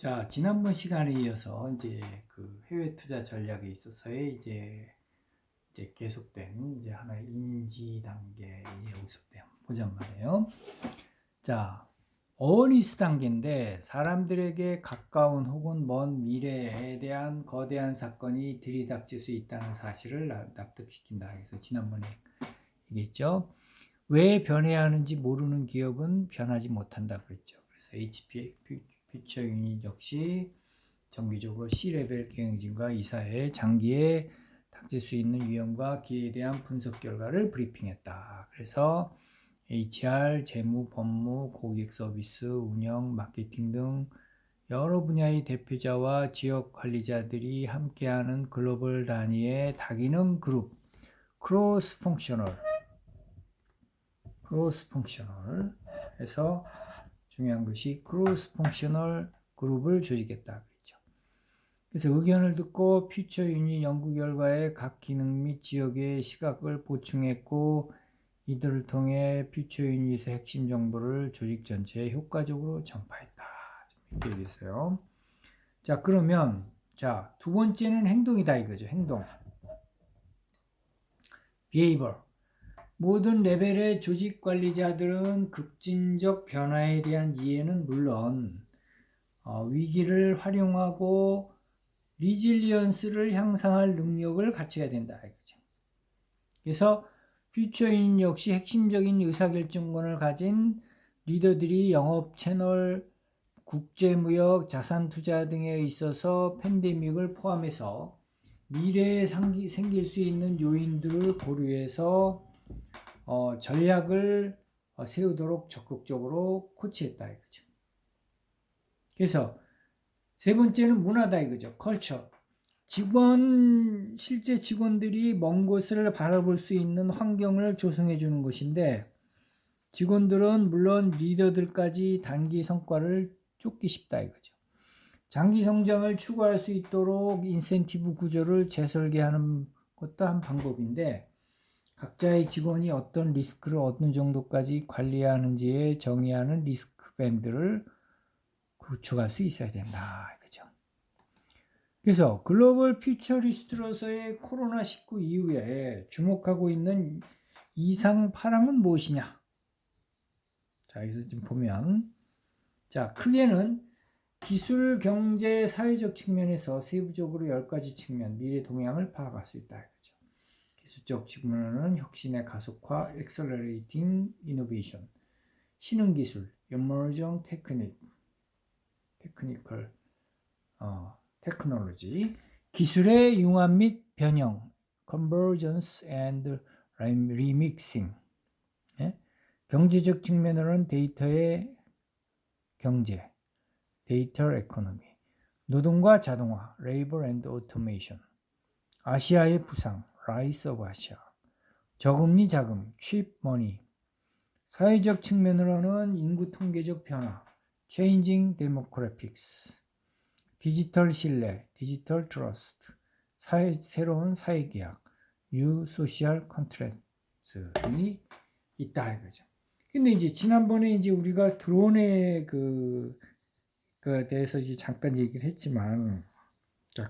자, 지난번 시간에 이어서 이제 그 해외 투자 전략에 있어서의 이제 계속된 이제 하나의 인지 단계 여기서 보잔 말이에요. 자, 어니스 단계인데 사람들에게 가까운 혹은 먼 미래에 대한 거대한 사건이 들이닥칠 수 있다는 사실을 납득시킨다. 그래서 지난번에 얘기했죠. 왜 변해야 하는지 모르는 기업은 변하지 못한다 그랬죠. 그래서 HP 퓨처 유닛 역시 정기적으로 C레벨 경영진과 이사회 장기에 닥칠 수 있는 위험과 기회에 대한 분석 결과를 브리핑했다. 그래서 HR, 재무, 법무, 고객 서비스, 운영, 마케팅 등 여러 분야의 대표자와 지역 관리자들이 함께하는 글로벌 단위의 다기능 그룹, 크로스 펑셔널 해서 중요한 것이 크로스 펑셔널 그룹을 조직했다 그랬죠. 그래서 의견을 듣고 퓨처 유닛 연구 결과에 각 기능 및 지역의 시각을 보충했고 이들을 통해 퓨처 유닛의 핵심 정보를 조직 전체에 효과적으로 전파했다. 이렇게 얘기했어요. 자, 그러면 두 번째는 행동이다 이거죠. 행동. behavior. 모든 레벨의 조직 관리자들은 급진적 변화에 대한 이해는 물론 위기를 활용하고 리질리언스를 향상할 능력을 갖춰야 된다. 그래서 퓨처인 역시 핵심적인 의사결정권을 가진 리더들이 영업 채널, 국제무역, 자산투자 등에 있어서 팬데믹을 포함해서 미래에 생길 수 있는 요인들을 고려해서 전략을 세우도록 적극적으로 코치했다 이거죠. 그래서 세 번째는 문화다 이거죠. 컬처. 실제 직원들이 먼 곳을 바라볼 수 있는 환경을 조성해 주는 것인데 직원들은 물론 리더들까지 단기 성과를 쫓기 쉽다 이거죠. 장기 성장을 추구할 수 있도록 인센티브 구조를 재설계하는 것도 한 방법인데 각자의 직원이 어떤 리스크를 어느 정도까지 관리해야 하는지에 정의하는 리스크 밴드를 구축할 수 있어야 된다. 그죠? 그래서 글로벌 퓨처리스트로서의 코로나19 이후에 주목하고 있는 이상 파랑은 무엇이냐? 자, 여기서 좀 보면 크게는 기술, 경제, 사회적 측면에서 세부적으로 10가지 측면, 미래 동향을 파악할 수 있다. 그죠? 기술적 측면은 혁신의 가속화, accelerating innovation, 신흥기술, emerging technical, 테크놀로지, 기술의 융합 및 변형, convergence and remixing, 경제적 측면으로는 데이터의 경제, 데이터 에코노미, 노동과 자동화, labor and automation, 아시아의 부상, rise of Asia, 저금리 자금, cheap money, 사회적 측면으로는 인구 통계적 변화, changing demographics, 디지털 신뢰, 디지털 트러스트, 새로운 사회계약, 뉴 소셜 컨트랙트이 있다 이거죠. 근데 이제 지난번에 이제 우리가 드론에 그 대해서 이제 잠깐 얘기를 했지만,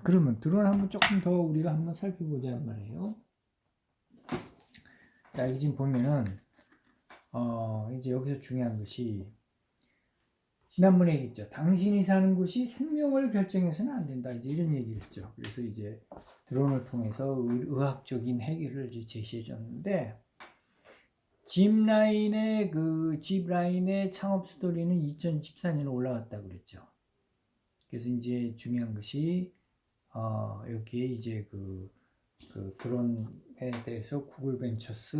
그러면 드론 한번 조금 더 우리가 한번 살펴보자 말이에요. 여기 지금 보면은 이제 여기서 중요한 것이 지난번에 얘기했죠. 당신이 사는 곳이 생명을 결정해서는 안 된다. 이제 이런 얘기를 했죠. 그래서 이제 드론을 통해서 의학적인 해결을 이제 제시해 줬는데, 짚라인의 창업 스토리는 2014년에 올라갔다고 그랬죠. 그래서 이제 중요한 것이, 여기에 이제 드론에 대해서 구글 벤처스,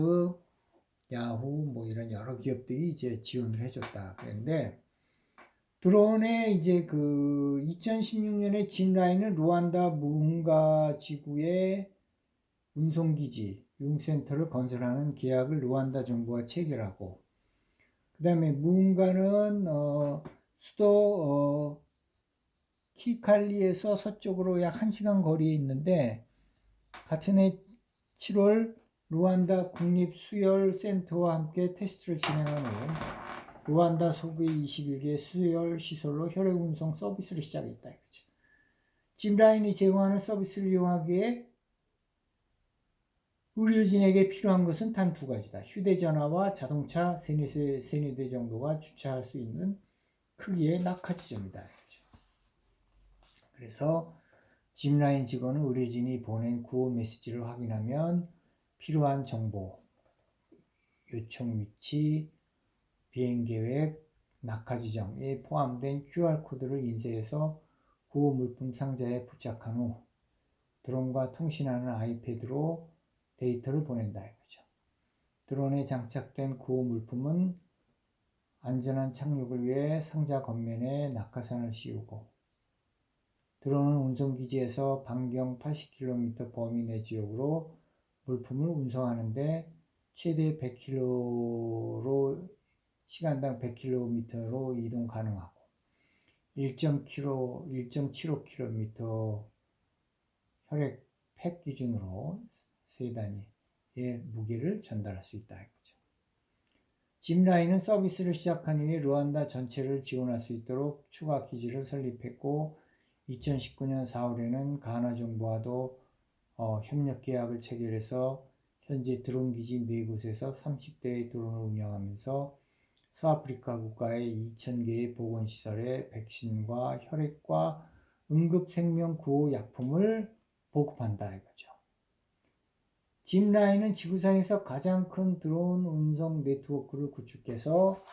야후, 뭐 이런 여러 기업들이 이제 지원을 해줬다. 그런데, 드론에 이제 2016년에 짚라인은 루안다 무흥가 지구의 운송기지, 유흥센터를 건설하는 계약을 루안다 정부와 체결하고, 그 다음에 무흥가는 수도 키칼리에서 서쪽으로 약 1시간 거리에 있는데, 같은 해 7월 루안다 국립수열센터와 함께 테스트를 진행한 후 루안다 소부의 21개 수열 시설로 혈액 운송 서비스를 시작했다 이거죠. 짐라인이 제공하는 서비스를 이용하기에 의료진에게 필요한 것은 단 두 가지다. 휴대전화와 자동차 세네 대 정도가 주차할 수 있는 크기의 낙하지점이다. 그래서 짐라인 직원은 의료진이 보낸 구호 메시지를 확인하면 필요한 정보, 요청 위치, 비행계획, 낙하지점에 포함된 QR코드를 인쇄해서 구호 물품 상자에 부착한 후 드론과 통신하는 아이패드로 데이터를 보낸다 이거죠. 드론에 장착된 구호 물품은 안전한 착륙을 위해 상자 겉면에 낙하산을 씌우고 드론은 운송기지에서 반경 80km 범위 내 지역으로 물품을 운송하는데 최대 100km로 시간당 100km로 이동 가능하고 1.75km 혈액 팩 기준으로 세 단위의 무게를 전달할 수 있다 이거죠. 짐라인은 서비스를 시작한 이후에 루안다 전체를 지원할 수 있도록 추가 기지를 설립했고 2019년 4월에는 가나 정부와도 협력 계약을 체결해서 현재 드론 기지 4곳에서 30대의 드론을 운영하면서 서아프리카 국가의 2,000개의 보건시설에 백신과 혈액과 응급생명구호 약품을 보급한다 이거죠. 짐라인은 지구상에서 가장 큰 드론 운송 네트워크를 구축해서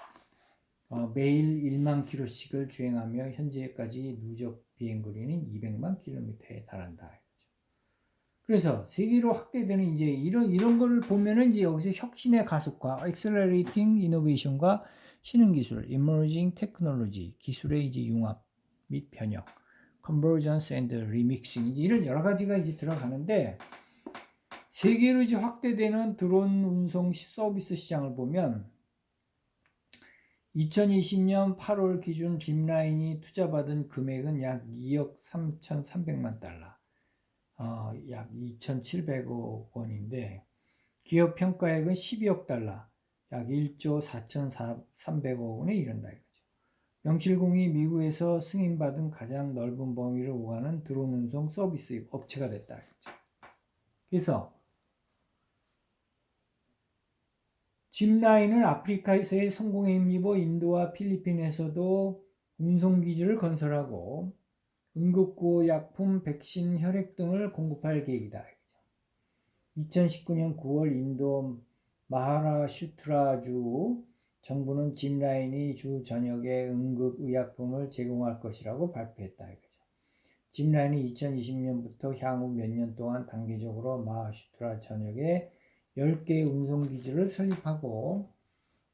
매일 1만 킬로씩을 주행하며 현재까지 누적 비행거리는 200만 킬로미터에 달한다. 그래서 세계로 확대되는 이제 이런 걸 보면은 이제 여기서 혁신의 가속화, accelerating innovation과 신흥 기술, emerging technology, 기술의 이제 융합 및 변형, convergence and remixing 이런 여러 가지가 이제 들어가는데 세계로 이제 확대되는 드론 운송 서비스 시장을 보면 2020년 8월 기준 짐라인이 투자받은 금액은 약 2억 3,300만 달러, 약 2,700억 원인데 기업 평가액은 12억 달러, 약 1조 4,300억 원에 이른다 이거죠. 명실공히 미국에서 승인받은 가장 넓은 범위를 오가는 드론 운송 서비스 업체가 됐다 이거죠. 그래서 짐라인은 아프리카에서의 성공에 힘입어 인도와 필리핀에서도 운송기지를 건설하고 응급구호 약품, 백신, 혈액 등을 공급할 계획이다. 2019년 9월 인도 마하라슈트라주 정부는 짐라인이 주 전역에 응급의약품을 제공할 것이라고 발표했다. 짐라인이 2020년부터 향후 몇 년 동안 단계적으로 마하라슈트라 전역에 10개의 운송기지를 설립하고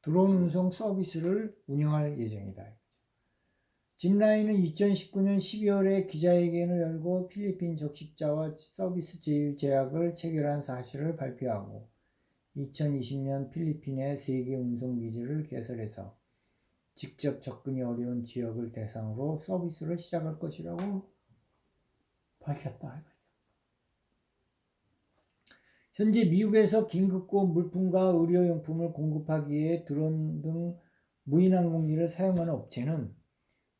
드론 운송 서비스를 운영할 예정이다. 짐라인은 2019년 12월에 기자회견을 열고 필리핀 적십자와 서비스 제휴 계약을 체결한 사실을 발표하고 2020년 필리핀의 3개 운송기지를 개설해서 직접 접근이 어려운 지역을 대상으로 서비스를 시작할 것이라고 밝혔다. 현재 미국에서 긴급구호 물품과 의료용품을 공급하기 위해 드론 등 무인항공기를 사용하는 업체는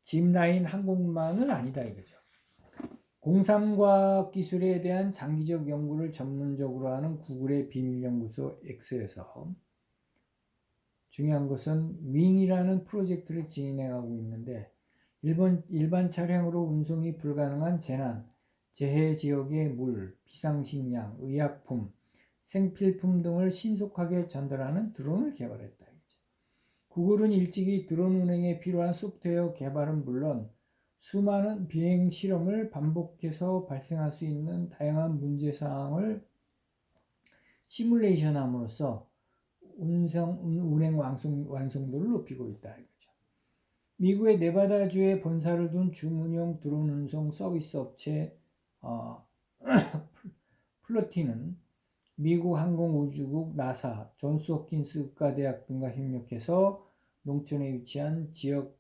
짐라인 항공만은 아니다 이거죠. 공상과학 기술에 대한 장기적 연구를 전문적으로 하는 구글의 비밀연구소 X에서 중요한 것은 윙이라는 프로젝트를 진행하고 있는데 일반 차량으로 운송이 불가능한 재난, 재해 지역의 물, 비상식량, 의약품, 생필품 등을 신속하게 전달하는 드론을 개발했다. 구글은 일찍이 드론 운행에 필요한 소프트웨어 개발은 물론 수많은 비행 실험을 반복해서 발생할 수 있는 다양한 문제사항을 시뮬레이션함으로써 운행 완성도를 높이고 있다. 미국의 네바다주에 본사를 둔 중운용 드론 운송 서비스 업체 플로티는 미국 항공우주국 나사, 존스 홉킨스 의과대학 등과 협력해서 농촌에 위치한 지역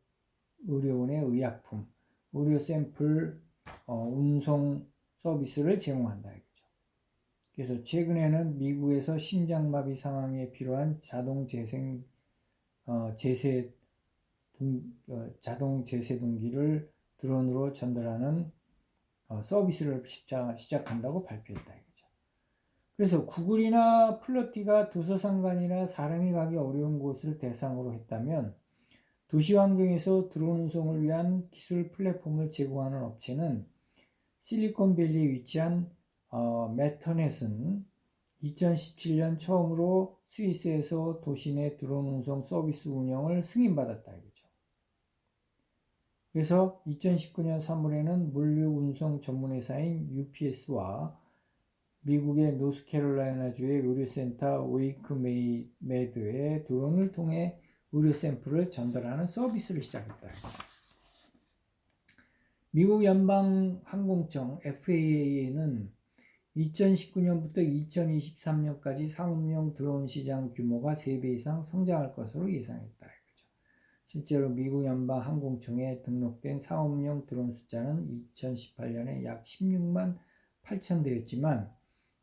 의료원의 의약품, 의료 샘플 운송 서비스를 제공한다 이거죠. 그래서 최근에는 미국에서 심장마비 상황에 필요한 자동 재생 제세 자동 제세동기를 드론으로 전달하는 서비스를 시작한다고 발표했다 이거죠. 그래서 구글이나 플러티가 도서상관이나 사람이 가기 어려운 곳을 대상으로 했다면 도시 환경에서 드론 운송을 위한 기술 플랫폼을 제공하는 업체는 실리콘밸리에 위치한 매터넷은 2017년 처음으로 스위스에서 도시 내 드론 운송 서비스 운영을 승인받았다 이거죠. 그래서 2019년 3월에는 물류 운송 전문회사인 UPS와 미국의 노스캐롤라이나주의 의료센터 웨이크메드에 드론을 통해 의료 샘플을 전달하는 서비스를 시작했다. 미국 연방항공청 FAA는 2019년부터 2023년까지 상업용 드론 시장 규모가 3배 이상 성장할 것으로 예상했다. 실제로 미국 연방항공청에 등록된 상업용 드론 숫자는 2018년에 약 16만 8천 대였지만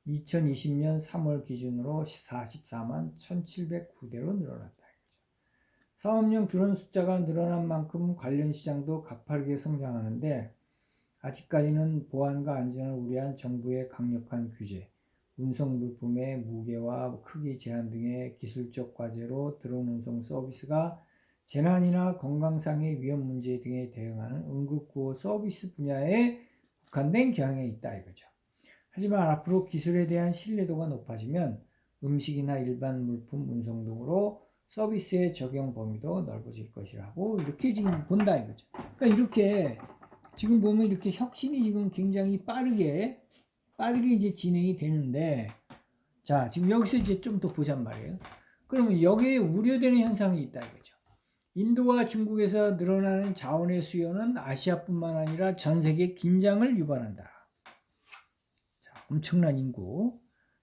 2020년 3월 기준으로 44만 1,709대로 늘어났다. 상업용 드론 숫자가 늘어난 만큼 관련 시장도 가파르게 성장하는데 아직까지는 보안과 안전을 우려한 정부의 강력한 규제, 운송 물품의 무게와 크기 제한 등의 기술적 과제로 드론 운송 서비스가 재난이나 건강상의 위험 문제 등에 대응하는 응급구호 서비스 분야에 국한된 경향이 있다 이거죠. 하지만 앞으로 기술에 대한 신뢰도가 높아지면 음식이나 일반 물품 운송 등으로 서비스의 적용 범위도 넓어질 것이라고 이렇게 지금 본다 이거죠. 그러니까 이렇게 지금 보면 이렇게 혁신이 지금 굉장히 빠르게 이제 진행이 되는데, 자 지금 여기서 이제 좀 더 보잔 말이에요. 그러면 여기에 우려되는 현상이 있다 이거죠. 인도와 중국에서 늘어나는 자원의 수요는 아시아뿐만 아니라 전 세계 긴장을 유발한다. 자, 엄청난 인구.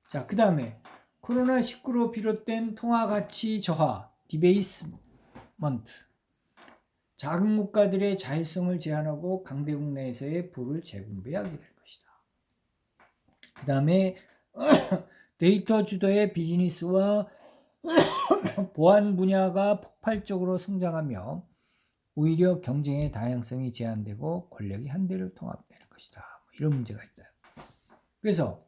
자, 그 다음에 코로나19로 비롯된 통화 가치 저하, 디베이스먼트. 작은 국가들의 자율성을 제한하고 강대국 내에서의 부를 재분배하게 될 것이다. 그 다음에 데이터 주도의 비즈니스와 보안 분야가 폭발적으로 성장하며 오히려 경쟁의 다양성이 제한되고 권력이 한데로 통합되는 것이다. 이런 문제가 있다. 그래서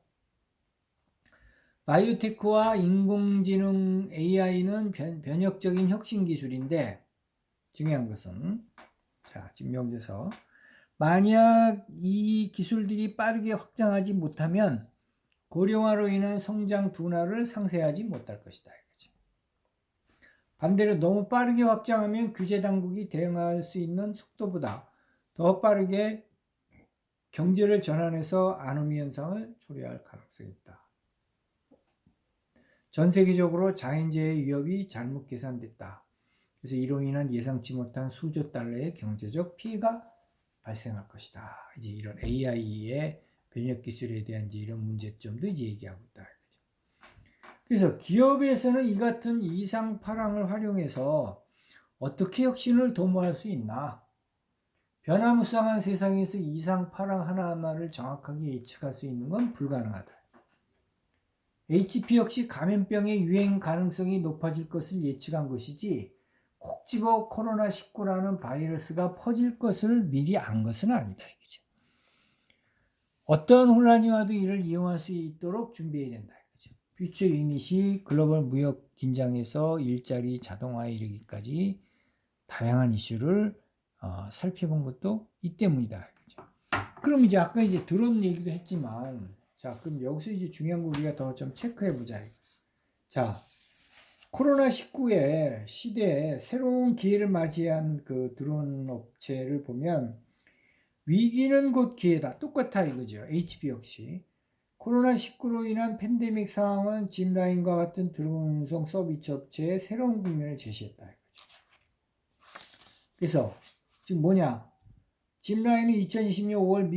바이오테크와 인공지능 AI는 변혁적인 혁신 기술인데 중요한 것은 자 지금 여기서 만약 이 기술들이 빠르게 확장하지 못하면 고령화로 인한 성장 둔화를 상쇄하지 못할 것이다. 반대로 너무 빠르게 확장하면 규제 당국이 대응할 수 있는 속도보다 더 빠르게 경제를 전환해서 아노미 현상을 초래할 가능성이 있다. 전 세계적으로 자연재해 위협이 잘못 계산됐다. 그래서 이로 인한 예상치 못한 수조 달러의 경제적 피해가 발생할 것이다. 이제 이런 AI의 변혁 기술에 대한 이제 이런 문제점도 이제 얘기하고 있다. 그래서 기업에서는 이 같은 이상파랑을 활용해서 어떻게 혁신을 도모할 수 있나? 변화무쌍한 세상에서 이상파랑 하나하나를 정확하게 예측할 수 있는 건 불가능하다. HP 역시 감염병의 유행 가능성이 높아질 것을 예측한 것이지 콕 집어 코로나19라는 바이러스가 퍼질 것을 미리 안 것은 아니다. 이거죠. 어떤 혼란이 와도 이를 이용할 수 있도록 준비해야 된다. 이거죠. 퓨처 유닛이 글로벌 무역 긴장에서 일자리 자동화에 이르기까지 다양한 이슈를 살펴본 것도 이 때문이다. 이거죠. 그럼 이제 아까 이제 드론 얘기도 했지만 자 그럼 여기서 이제 중요한 거 우리가 더 좀 체크해 보자. 자 코로나19의 시대에 새로운 기회를 맞이한 그 드론 업체를 보면 위기는 곧 기회다. 똑같아 이거죠. HP 역시. 코로나19로 인한 팬데믹 상황은 짚라인과 같은 드론 운송 서비스 업체의 새로운 국면을 제시했다. 이거죠. 그래서 지금 뭐냐? 짚라인은 2020년 5월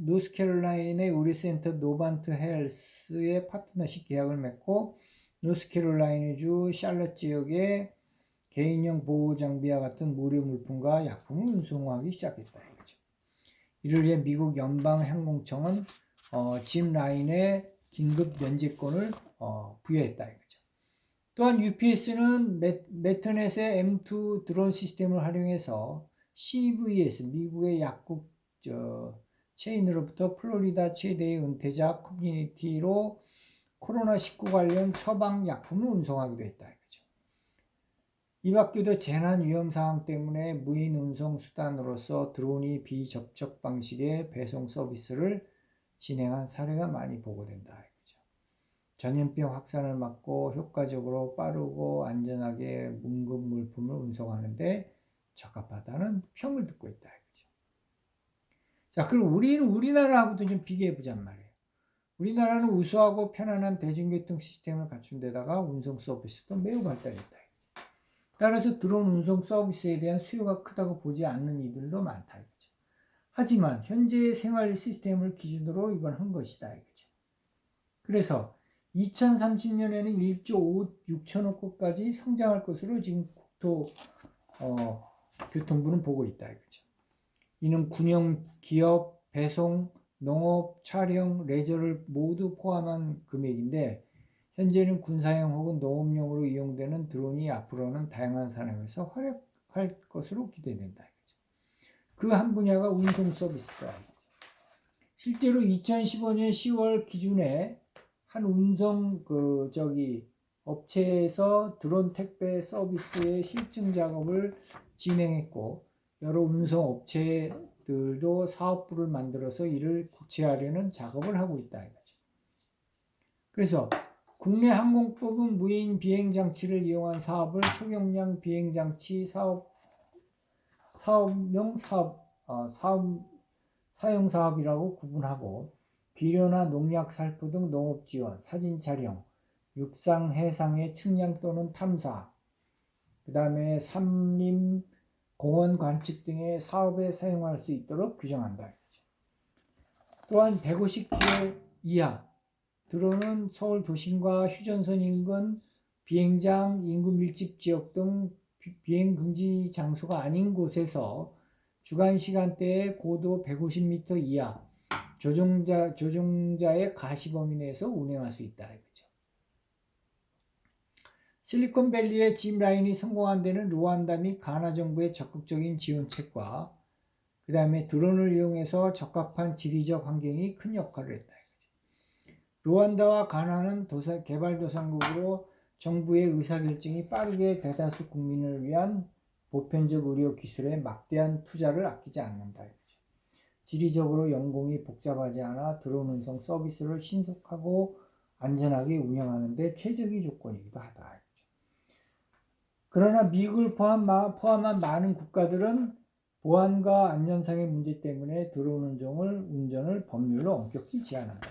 노스캐롤라이나의 의료센터 노반트 헬스의 파트너십 계약을 맺고 노스캐롤라이나주 샬럿 지역에 개인용 보호 장비와 같은 무료 물품과 약품을 운송하기 시작했다 이거죠. 이를 위해 미국 연방항공청은 짚라인에 긴급 면제권을 부여했다 이거죠. 또한 UPS는 매터넷의 M2 드론 시스템을 활용해서 CVS, 미국의 약국 체인으로부터 플로리다 최대의 은퇴자 커뮤니티로 코로나19 관련 처방약품을 운송하기도 했다. 이거죠. 이 밖에도 재난 위험 상황 때문에 무인 운송 수단으로서 드론이 비접촉 방식의 배송 서비스를 진행한 사례가 많이 보고된다. 이거죠. 전염병 확산을 막고 효과적으로 빠르고 안전하게 응급 물품을 운송하는데 적합하다는 평을 듣고 있다. 이거죠. 자, 그럼 우리나라하고도 좀 비교해 보잔 말이에요. 우리나라는 우수하고 편안한 대중교통 시스템을 갖춘 데다가 운송 서비스도 매우 발달했다. 따라서 드론 운송 서비스에 대한 수요가 크다고 보지 않는 이들도 많다. 이거죠. 하지만 현재의 생활 시스템을 기준으로 이건 한 것이다. 이거죠. 그래서 2030년에는 1조 6천억 건까지 성장할 것으로 지금 교통부는 보고 있다. 이거죠. 이는 군용, 기업, 배송, 농업, 촬영, 레저를 모두 포함한 금액인데 현재는 군사용 혹은 농업용으로 이용되는 드론이 앞으로는 다양한 산업에서 활약할 것으로 기대된다. 그 한 분야가 운송 서비스다. 실제로 2015년 10월 기준에 한 운송 업체에서 드론 택배 서비스의 실증 작업을 진행했고 여러 운송 업체들도 사업부를 만들어서 이를 구체화하려는 작업을 하고 있다. 그래서 국내 항공법은 무인 비행장치를 이용한 사업을 초경량 비행장치 사용 사업이라고 구분하고 비료나 농약 살포 등 농업 지원, 사진 촬영, 육상 해상의 측량 또는 탐사, 그 다음에 산림, 공원 관측 등의 사업에 사용할 수 있도록 규정한다. 또한 150km 이하 드론은 서울 도심과 휴전선 인근, 비행장, 인구 밀집 지역 등 비행 금지 장소가 아닌 곳에서 주간 시간대에 고도 150m 이하 조종자의 가시 범위 내에서 운행할 수 있다. 이거죠. 실리콘밸리의 짚라인이 성공한 데는 루안다 및 가나 정부의 적극적인 지원책과 그 다음에 드론을 이용해서 적합한 지리적 환경이 큰 역할을 했다. 루안다와 가나는 개발도상국으로 정부의 의사결정이 빠르게 대다수 국민을 위한 보편적 의료 기술에 막대한 투자를 아끼지 않는다. 지리적으로 연공이 복잡하지 않아 드론 운송 서비스를 신속하고 안전하게 운영하는 데 최적의 조건이기도 하다. 그러나 미국을 포함한 많은 국가들은 보안과 안전상의 문제 때문에 드론 운전을 법률로 엄격히 제한한다.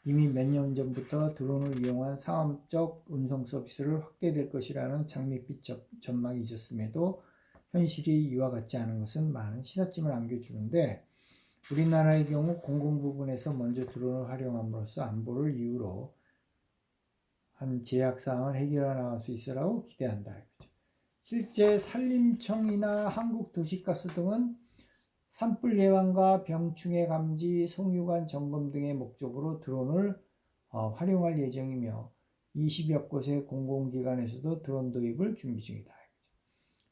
이미 몇 년 전부터 드론을 이용한 상업적 운송 서비스를 확대될 것이라는 장밋빛 전망이 있었음에도 현실이 이와 같지 않은 것은 많은 시사점을 안겨주는데 우리나라의 경우 공공 부분에서 먼저 드론을 활용함으로써 안보를 이유로 한 제약사항을 해결해 나갈 수 있으라고 기대한다. 실제 산림청이나 한국도시가스 등은 산불 예방과 병충해 감지, 송유관 점검 등의 목적으로 드론을 활용할 예정이며 20여 곳의 공공기관에서도 드론 도입을 준비 중이다.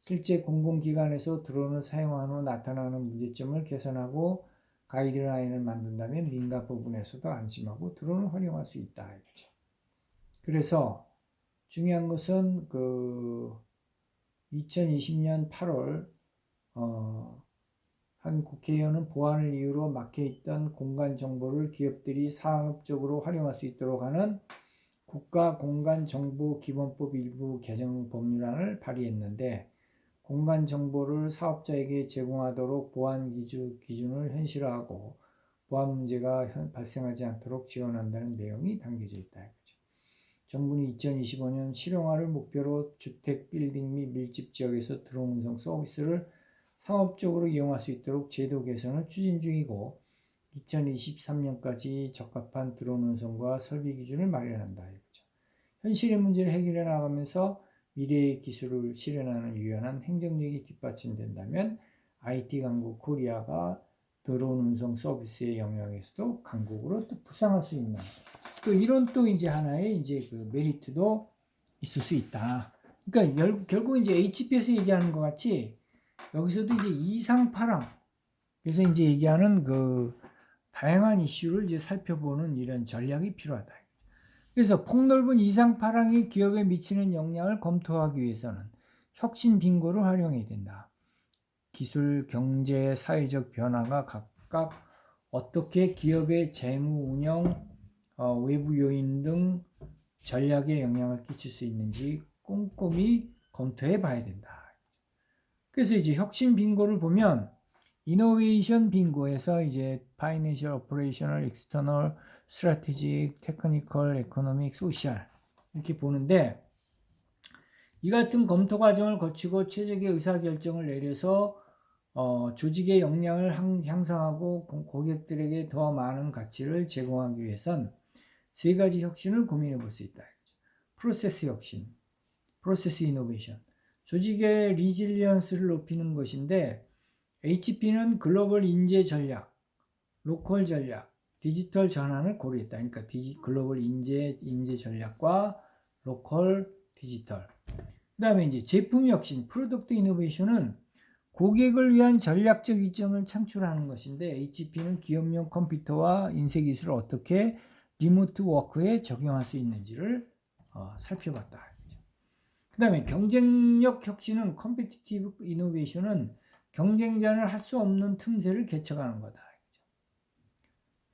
실제 공공기관에서 드론을 사용한 후 나타나는 문제점을 개선하고 가이드라인을 만든다면 민간 부분에서도 안심하고 드론을 활용할 수 있다. 그래서 중요한 것은 2020년 8월 한 국회의원은 보안을 이유로 막혀있던 공간 정보를 기업들이 상업적으로 활용할 수 있도록 하는 국가공간정보기본법 일부 개정 법률안을 발의했는데 공간 정보를 사업자에게 제공하도록 보안 기준을 현실화하고 보안 문제가 발생하지 않도록 지원한다는 내용이 담겨져 있다. 정부는 2025년 실용화를 목표로 주택, 빌딩 및 밀집 지역에서 드론 운송 서비스를 상업적으로 이용할 수 있도록 제도 개선을 추진 중이고 2023년까지 적합한 드론 운송과 설비 기준을 마련한다. 현실의 문제를 해결해 나가면서 미래의 기술을 실현하는 유연한 행정력이 뒷받침된다면 IT 강국 코리아가 드론 운송 서비스의 영역에서도 강국으로 또 부상할 수 있는 또 이런 또 이제 하나의 이제 메리트도 있을 수 있다. 그러니까 결국 이제 HP에서 얘기하는 것 같이 여기서도 이제 이상파랑 그래서 이제 얘기하는 그 다양한 이슈를 이제 살펴보는 이런 전략이 필요하다. 그래서 폭넓은 이상파랑이 기업에 미치는 영향을 검토하기 위해서는 혁신 빙고를 활용해야 된다. 기술, 경제, 사회적 변화가 각각 어떻게 기업의 재무 운영, 외부 요인 등 전략에 영향을 끼칠 수 있는지 꼼꼼히 검토해 봐야 된다. 그래서 이제 혁신 빙고를 보면 이노베이션 빙고에서 이제 파이낸셜, 오퍼레이셔널, 익스터널, 스트래티직, 테크니컬, 에코노믹, 소셜 이렇게 보는데 이 같은 검토 과정을 거치고 최적의 의사결정을 내려서 조직의 역량을 향상하고 고객들에게 더 많은 가치를 제공하기 위해선 세 가지 혁신을 고민해 볼 수 있다. 프로세스 혁신, 프로세스 이노베이션, 조직의 리질리언스를 높이는 것인데 HP는 글로벌 인재 전략, 로컬 전략, 디지털 전환을 고려했다. 그러니까 글로벌 인재 전략과 로컬 디지털. 그 다음에 이제 제품 혁신, 프로덕트 이노베이션은 고객을 위한 전략적 이점을 창출하는 것인데 HP는 기업용 컴퓨터와 인쇄 기술을 어떻게 리모트 워크에 적용할 수 있는지를 살펴봤다. 그 다음에 경쟁력 혁신은 컴피티티브 이노베이션은 경쟁자는 할 수 없는 틈새를 개척하는 거다.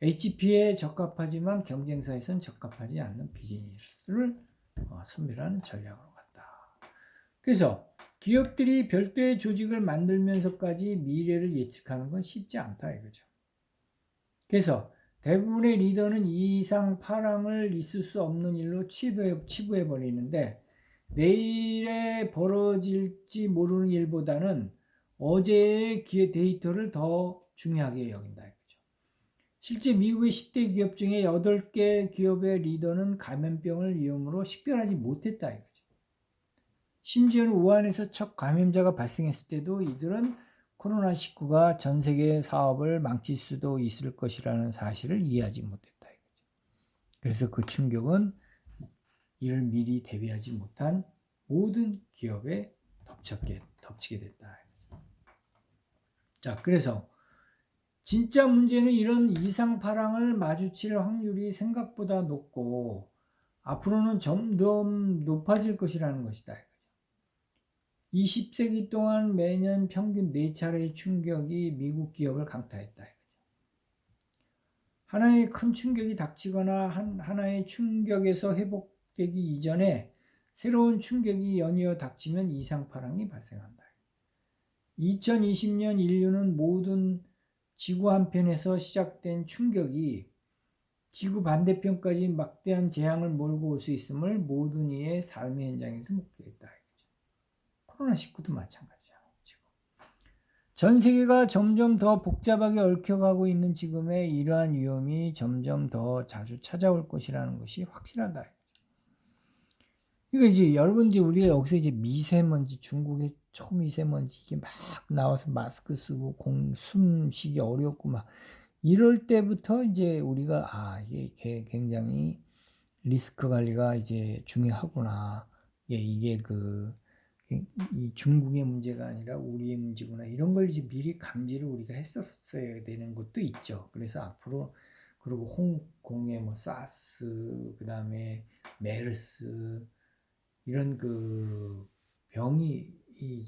HP에 적합하지만 경쟁사에선 적합하지 않는 비즈니스를 선별하는 전략으로 갔다. 그래서 기업들이 별도의 조직을 만들면서까지 미래를 예측하는 건 쉽지 않다 이거죠. 그래서 대부분의 리더는 이상 파랑을 있을 수 없는 일로 치부해 버리는데 내일에 벌어질지 모르는 일보다는 어제의 데이터를 더 중요하게 여긴다 이거죠. 실제 미국의 10대 기업 중에 8개 기업의 리더는 감염병을 위험으로 식별하지 못했다 이거죠. 심지어는 우한에서 첫 감염자가 발생했을 때도 이들은 코로나19가 전 세계 사업을 망칠 수도 있을 것이라는 사실을 이해하지 못했다 이거죠. 그래서 그 충격은 이를 미리 대비하지 못한 모든 기업에 덮치게 됐다. 자, 그래서 진짜 문제는 이런 이상 파랑을 마주칠 확률이 생각보다 높고 앞으로는 점점 높아질 것이라는 것이다. 20세기 동안 매년 평균 4차례의 충격이 미국 기업을 강타했다. 하나의 큰 충격이 닥치거나 하나의 충격에서 회복되기 이전에 새로운 충격이 연이어 닥치면 이상파랑이 발생한다. 2020년 인류는 모든 지구 한편에서 시작된 충격이 지구 반대편까지 막대한 재앙을 몰고 올 수 있음을 모든 이의 삶의 현장에서 목격했다. 코로나19도 마찬가지야. 지금. 전 세계가 점점 더 복잡하게 얽혀가고 있는 지금의 이러한 위험이 점점 더 자주 찾아올 것이라는 것이 확실하다. 이거 이제 여러분 우리가 여기서 이제 미세먼지 중국의 초미세먼지 이게 막 나와서 마스크 쓰고 숨쉬기 어렵고 막 이럴 때부터 이제 우리가 이게 굉장히 리스크 관리가 이제 중요하구나. 이게 이 중국의 문제가 아니라 우리의 문제구나. 이런 걸 이제 미리 감지를 우리가 했었어야 되는 것도 있죠. 그래서 앞으로 그리고 홍콩의 뭐 사스, 그 다음에 메르스 이런 그 병이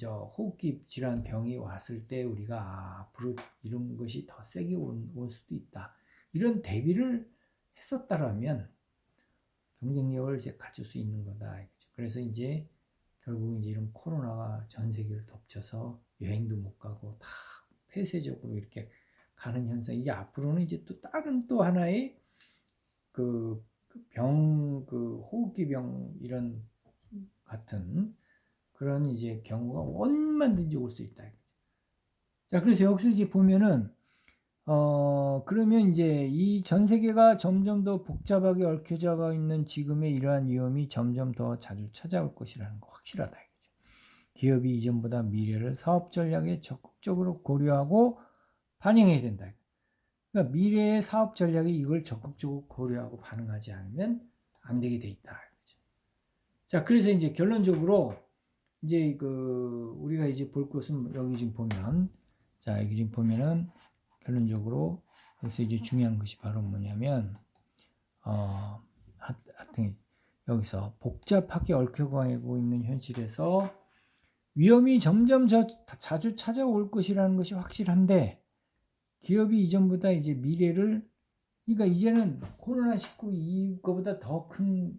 호흡기 질환 병이 왔을 때 우리가 앞으로 이런 것이 더 세게 올 수도 있다. 이런 대비를 했었다라면 경쟁력을 이제 가질 수 있는 거다. 그래서 이제 결국 이제 이런 코로나가 전 세계를 덮쳐서 여행도 못 가고 다 폐쇄적으로 이렇게 가는 현상. 이게 앞으로는 이제 또 다른 또 하나의 그 호흡기 병 이런 같은 그런 이제 경우가 얼마든지 올 수 있다. 자, 그래서 여기서 이제 보면은 그러면 이제 이 전 세계가 점점 더 복잡하게 얽혀져 있는 지금의 이러한 위험이 점점 더 자주 찾아올 것이라는 거 확실하다. 이거죠. 기업이 이전보다 미래를 사업 전략에 적극적으로 고려하고 반영해야 된다. 그러니까 미래의 사업 전략이 이걸 적극적으로 고려하고 반응하지 않으면 안 되게 돼 있다. 자, 그래서 이제 결론적으로 이제 우리가 이제 볼 것은 여기 지금 보면, 자, 여기 지금 보면은 결론적으로 여기서 이제 중요한 것이 바로 뭐냐면, 하여튼 여기서 복잡하게 얽혀가고 있는 현실에서 위험이 점점 자주 찾아올 것이라는 것이 확실한데, 기업이 이전보다 이제 미래를, 그러니까 이제는 코로나19 이거보다 더 큰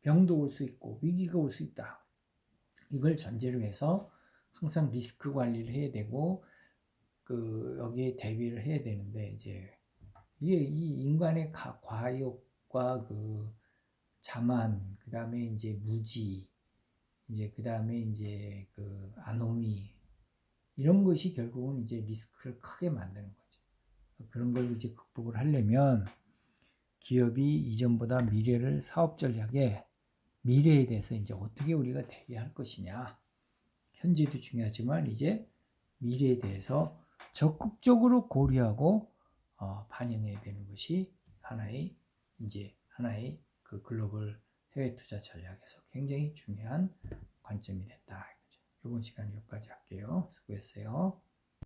병도 올 수 있고 위기가 올 수 있다. 이걸 전제로 해서 항상 리스크 관리를 해야 되고 여기에 대비를 해야 되는데, 이제 이게 이 인간의 과욕과 자만, 그다음에 이제 무지, 이제 그다음에 이제 아노미, 이런 것이 결국은 이제 리스크를 크게 만드는 거죠. 그런 걸 이제 극복을 하려면 기업이 이전보다 미래를 사업 전략에 미래에 대해서 이제 어떻게 우리가 대비할 것이냐, 현재도 중요하지만 이제 미래에 대해서 적극적으로 고려하고 반영해야 되는 것이 하나의 글로벌 해외 투자 전략에서 굉장히 중요한 관점이 됐다. 이번 시간 여기까지 할게요. 수고했어요.